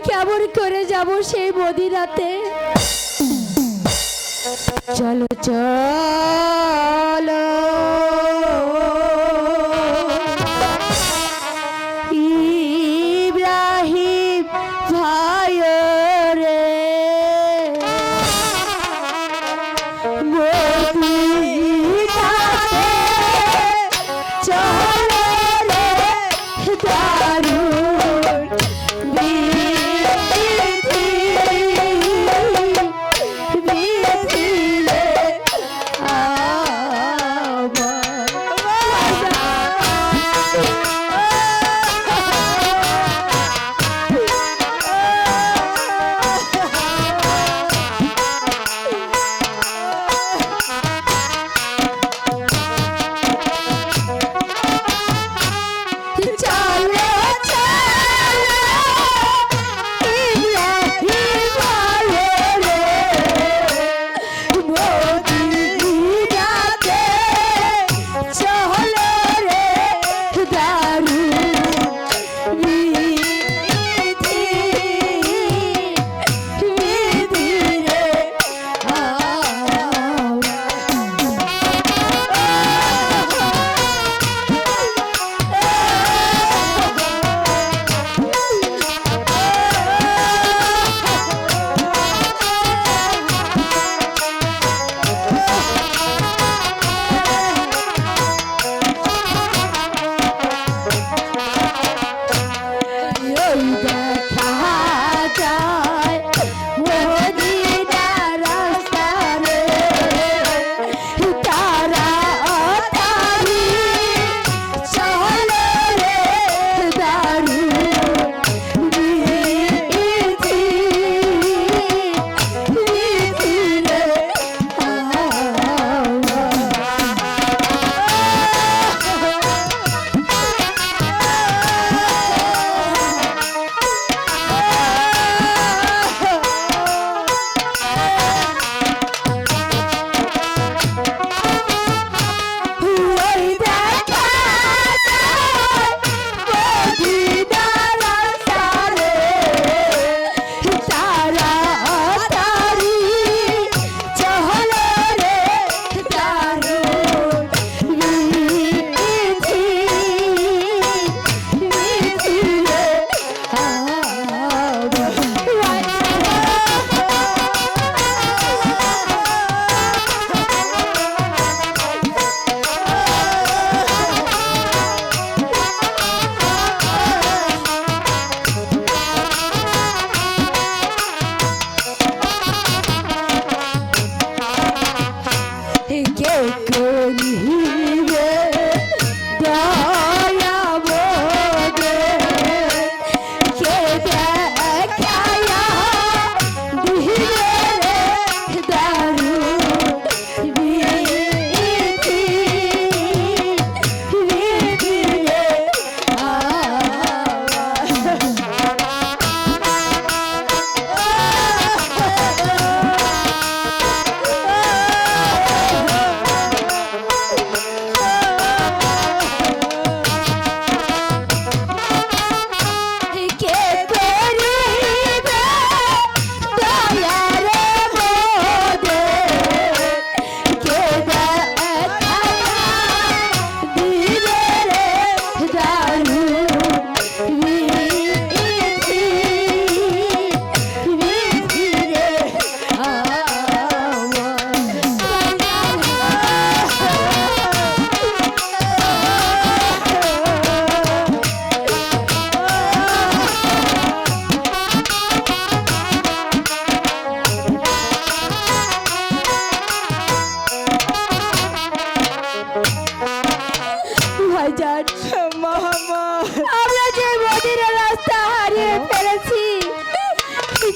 কেমন করে যাব সেই মদিনাতে? চলো চলো ইব্রাহিম ভাই রে, মদিনাতে চলো রে দারুণ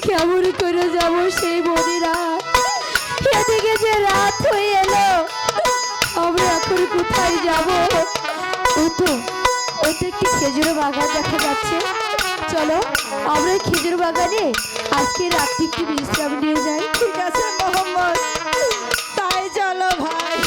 কেমন করে যাব সেই মদিনা? এদিকে যে রাত হয়ে এলো, আমরা এখন কোথায় যাব? ওতো একটি খেজুর বাগান দেখা যাচ্ছে, চলো আমরা খেজুর বাগানে আজকে রাত্রি একটু বিশ্রাম নিয়ে যাই। ঠিক আছে মোহাম্মদ, তাই চলো ভাই।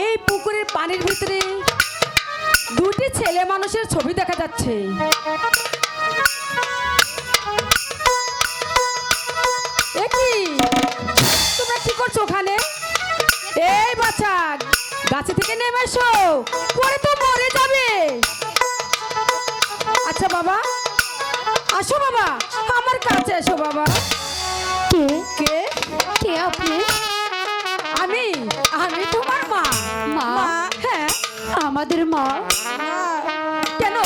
এই পুকুরের পানির ভিতরে দুটি ছেলে মানুষের ছবি দেখা যাচ্ছে। এ কি, তোমরা কি করছো ওখানে? এই বাচ্চা, গাছে থেকে নেমে এসো, পরে তো মরে যাবে। আচ্ছা বাবা, আসো বাবা, আমার কাছে এসো বাবা। কে কে? কে আপনি? আমি আমি তোমার মা। মা? হ্যাঁ। আমাদের মা? কেন,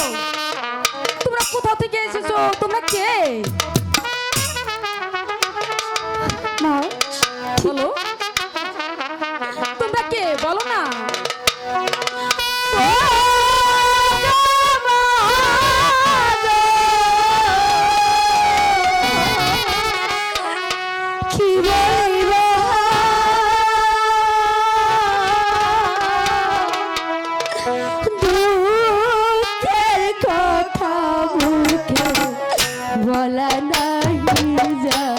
তোমরা কোথা থেকে এসেছো? তোমরা কে? মা, বলো, তোমরা কে বলো না। কি বলব দুঃখের কথা মুখে বলা নাহি যায়।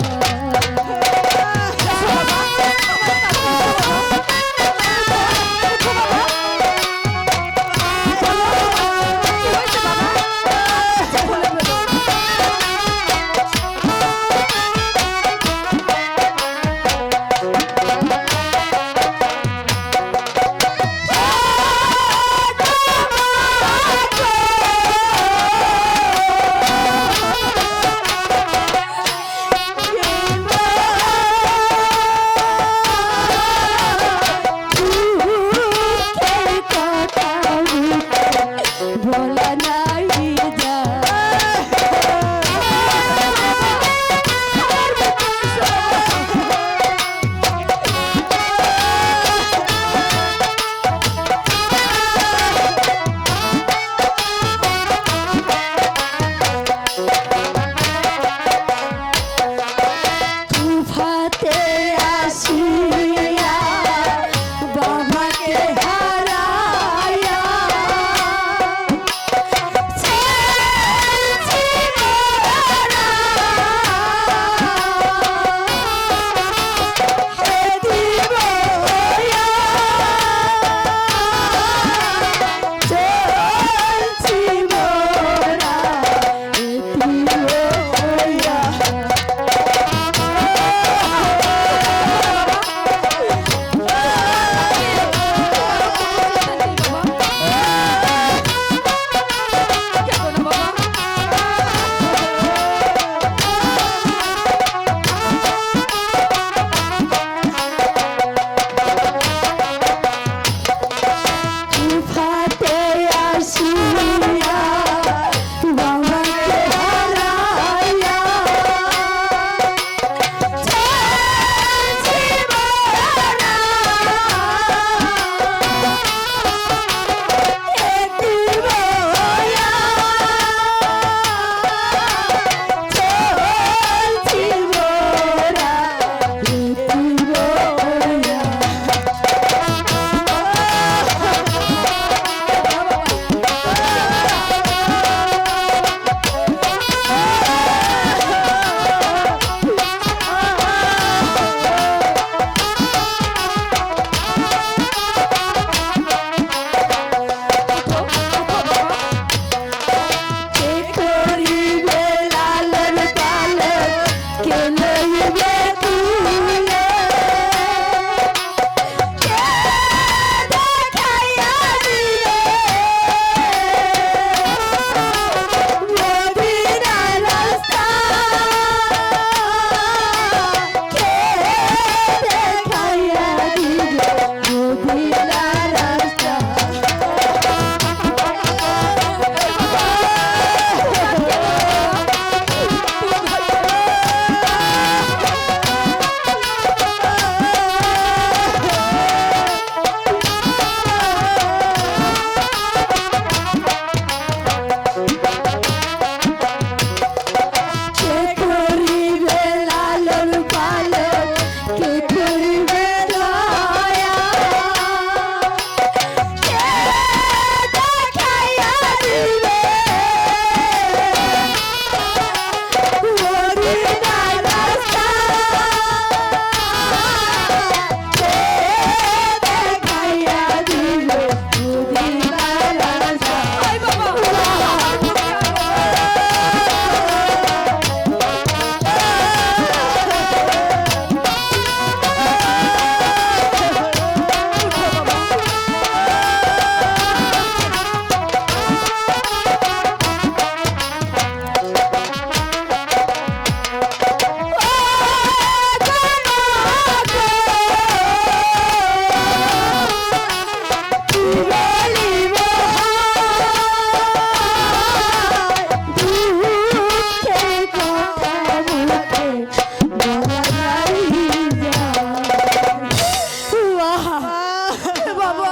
বাবা,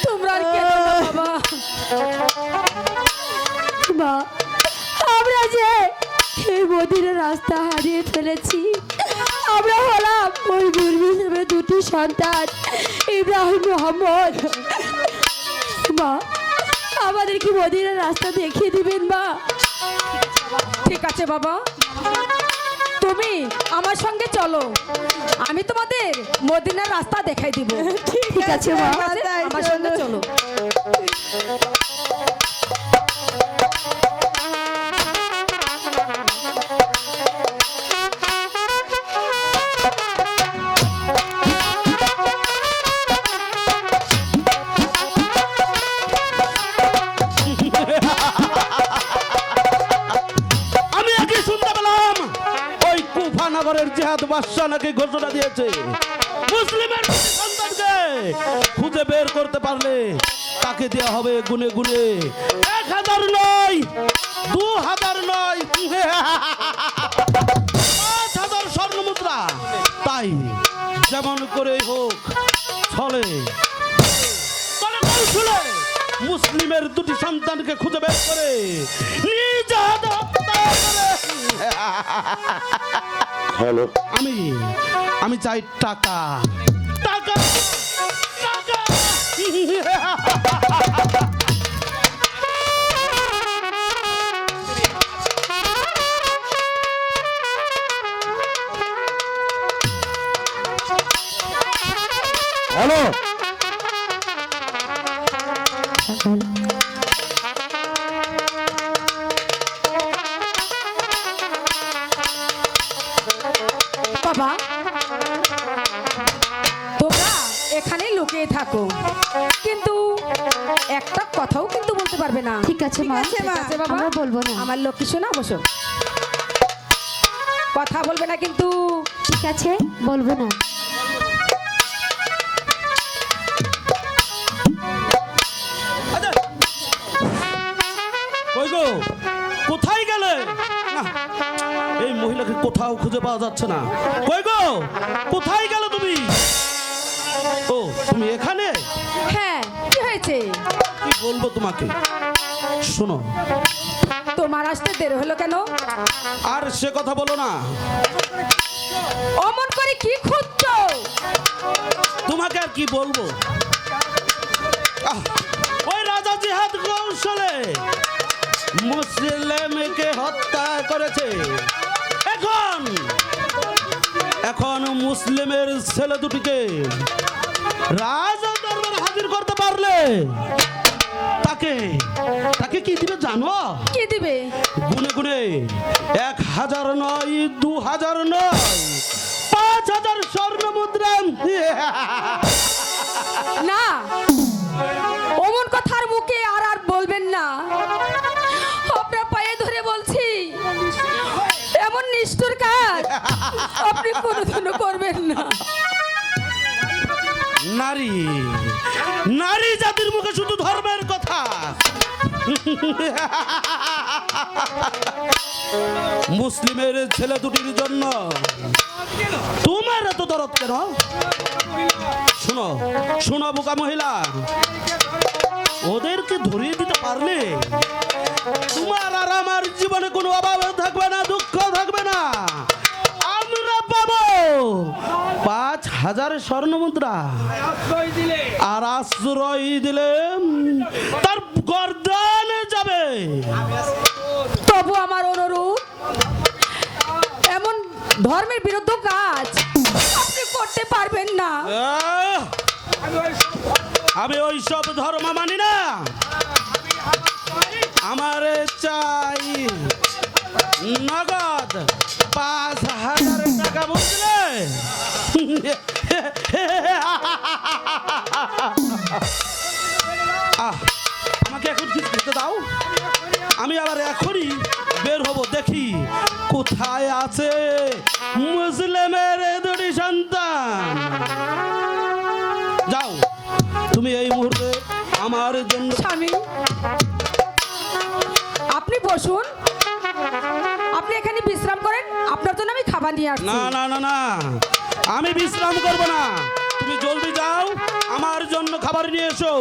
তোমরা আর কেঁদো না বাবা। মা, আমরা যে এই মদিনার রাস্তা হারিয়ে ফেলেছি, আমরা হলাম ওই মুসলিমের দুটি সন্তান ইব্রাহিম মোহাম্মদ। মা, আমাদের কি মদিনার রাস্তা দেখিয়ে দিবেন মা? ঠিক আছে বাবা, তুমি আমার সঙ্গে চলো, আমি তোমাদের মদিনার রাস্তা দেখাই দিব। ঠিক আছে মা। তাই আমার সঙ্গে চলো। আমি আগে শুনতে পেলাম ওই কুফা নগরের জিহাদ বাদশা নাকি ঘোষণা দিয়েছে মুসলিমের সন্তানকে খুঁজে বের করতে পারলে তাকে দেওয়া হবে গুনে গুনে 1000 নয়, 2000 নয়, 5000 স্বর্ণ মুদ্রা। তাই যেমন করে হোক ছলে তলে কৌশলে মুসলিমের দুটি সন্তানকে খুঁজে বের করে নিজ হাতে হত্যা করে। হ্যালো, আমি চাই টাকা, টাকা, টাকা। হ্যালো, বাবা, তোমরা এখানেই লুকিয়ে থাকো, কিন্তু একটা কথাও কিন্তু বলতে পারবে না। ঠিক আছে মা, ঠিক আছে বাবা, আমরা বলবো না। আমার লক্ষ্মী শোনা, বসো। কথা বলবে না কিন্তু। ঠিক আছে, বলবো না। কই গো, কোথায় গেলে? না, এই মহিলাকে কোথাও খুঁজে পাওয়া যাচ্ছে না। কই গো, কোথায় গেল তুমি? ও, তুমি এখানে? হ্যাঁ, কি হয়েছে? কি বলবো তোমাকে, শোনো। তোমার আসতে দেরি হলো কেন? আর সে কথা বলো না। অমন করে কি খুঁজছো? তোমাকে আর কি বলবো। ওই রাজা জিহাদ কৌশলে মুসলিমকে হত্যা করেছে। এখন মুসলিমের ছেলে দুটিকে রাজা দরবারে হাজির করতে পারলে তাকে কি দিবে জানো? কি দিবে? গুনে গুনে 1000 নয়, 2000 নয়, 5000 স্বর্ণ মুদ্রা। না, অমন কথার মুখে আর বলবেন না। আপনার পায়ে ধরে বলছি, এমন নিষ্ঠুর কাজ আপনি কোনোদিনও করবেন না। নারী জাতির মুখে শুধু ধর্মের কথা। মুসলিমের ছেলে দুটির জন্য তোমার এত দরদ কেন? শোনো শোনো বোকা মহিলা, ওদেরকে ধরিয়ে দিতে পারলে তোমার আর আমার জীবনে কোনো অভাব থাকবে না, দুঃখ থাকবে না। আমরা পাবো 5000 স্বর্ণ মুদ্রা, আর আশ্রয় দিলে তার গর্দানে যাবে। তবু আমার অনুরোধ, এমন ধর্মের বিরুদ্ধ কাজ আপনি করতে পারবেন না। আমি ওই সব ধর্ম মানি না। আমারে চাই নগদ 5000 টাকা, বুঝলে? আমাকে এখন কিছু খেতে দাও, আমি আবার এখনই বের হব, দেখি কোথায় আছে মুসলিমের দুটি সন্তান। যাও তুমি এই মুহূর্তে আমার জন্য। স্বামী, আপনি বসুন, আপনি এখানে বিশ্রাম করেন, আপনার জন্য আমি খাবার নিয়ে আসছি। না না না না, আমি বিশ্রাম করব না। তুমি জলদি যাও, আমার জন্য খাবার নিয়ে এসো।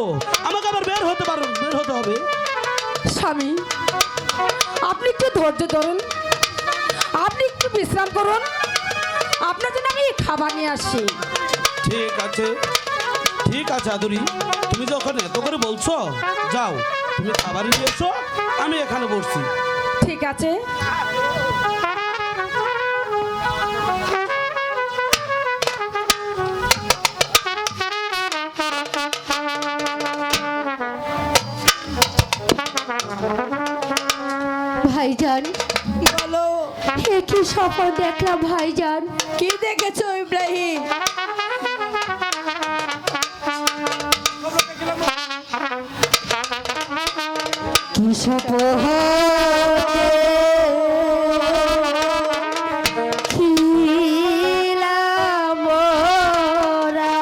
আমাকে আবার বের হতে হবে। স্বামী, আপনি একটু ধৈর্য ধরুন, আপনি একটু বিশ্রাম করুন, আপনার জন্য আমি খাবার নিয়ে আসি। ঠিক আছে, ঠিক আছে আদুরি, তুমি যখন এত করে বলছো, যাও তুমি খাবার নিয়ে এসো, আমি এখানে বসছি। ঠিক আছে। ভাইজান, বলো এ কি স্বপ্ন দেখলাম ভাইজান? কি দেখেছো ইব্রাহিম? কি স্বপ্ন খিলাম মোরা,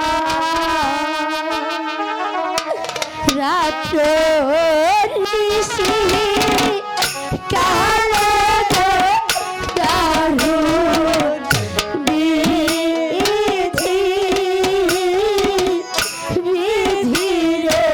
রাত্র নিশি কালো দারুণ বিধি বিধিরে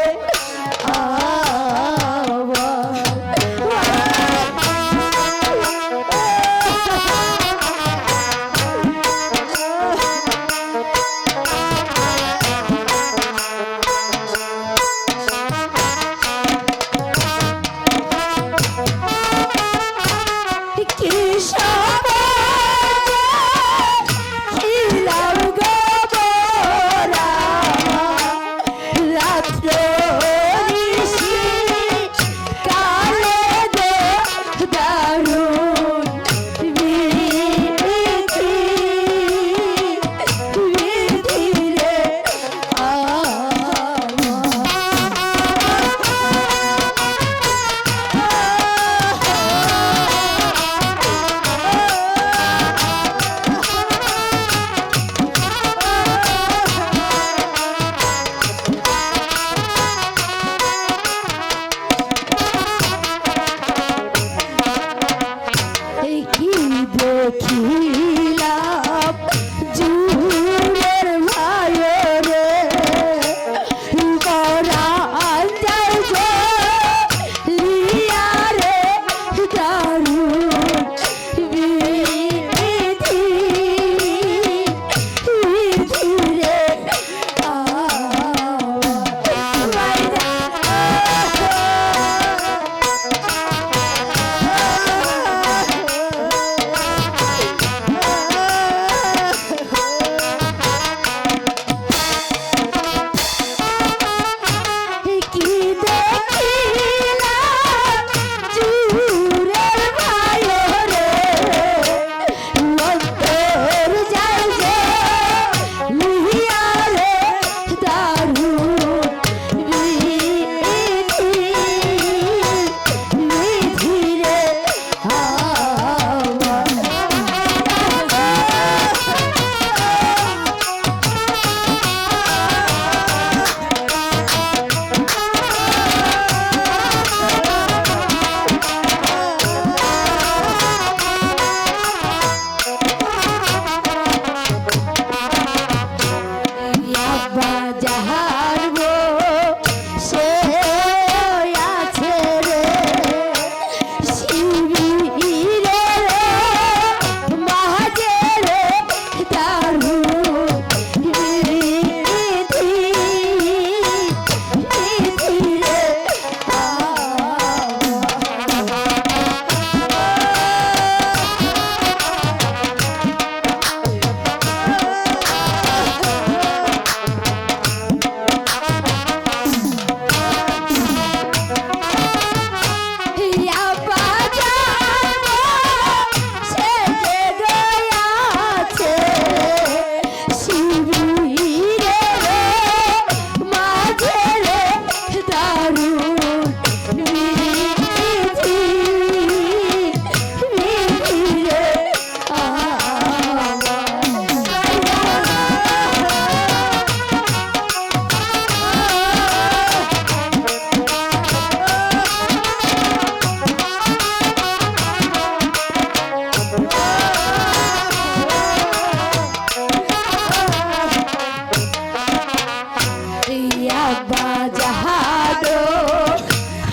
আব্বা জাহাদো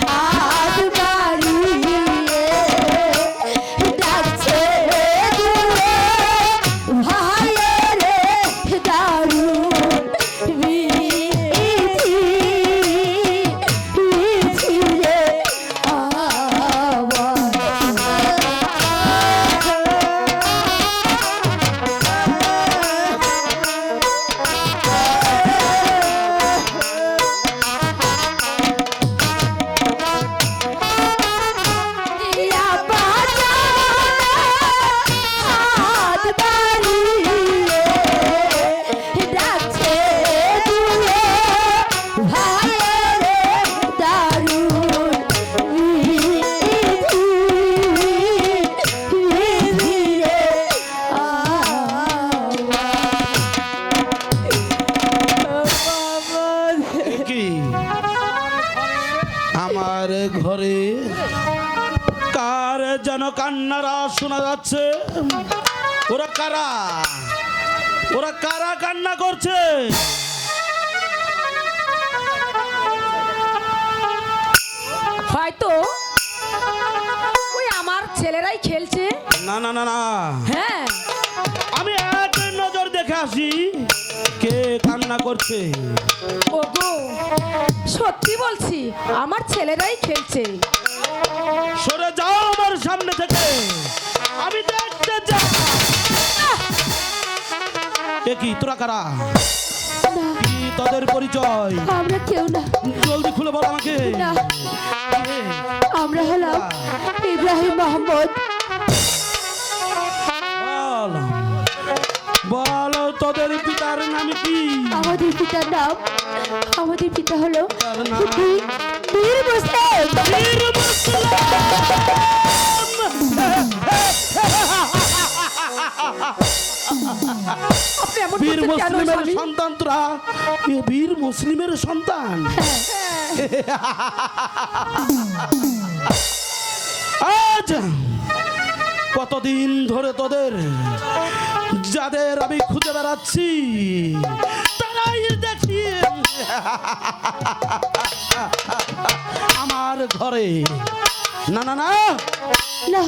হাত বাড়িয়ে ডাকছে দূরে ভাইয়ের দারুণ বিধি রে কি আমার ঘরে কার যেন কান্নারা শোনা যাচ্ছে? ওরা কারা? ওরা কারা কান্না করছে? হয়তো ওই আমার ছেলেরাই খেলছে। না না না না, হ্যাঁ, আমি এক নজর দেখে আসি কে কান্না করছে। ওগো সত্যি বলছি, আমার ছেলেরাই খেলছে। সরে যাও আমার সামনে থেকে, আমি দেখতে চাই। এ কি তোরা কারা? কি তোদের পরিচয়? আমরা কেউ না, জলদি খুলে বল আমাকে। না আমরা হলাম ইব্রাহিম মোহাম্মদ। বল বল তোদের পিতার নাম কি? আমাদের পিতার নাম, আমাদের পিতা হলো তার নাম? বীর মুসলিম। বীর মুসলিম। আপনি এমন বীর করছেন কেন মুসলিমের স্বামী? সন্তান তোরা? এ বীর মুসলিমের সন্তান? আজ কতদিন ধরে তোদের যাদের আমি খুঁজে বেড়াচ্ছি তারাই দেখি আমার ঘরে। না না না, না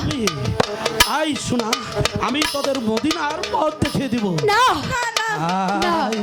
আই শোনা, আমি তোদের মদিনার পথ দেখিয়ে দিব। না আয়।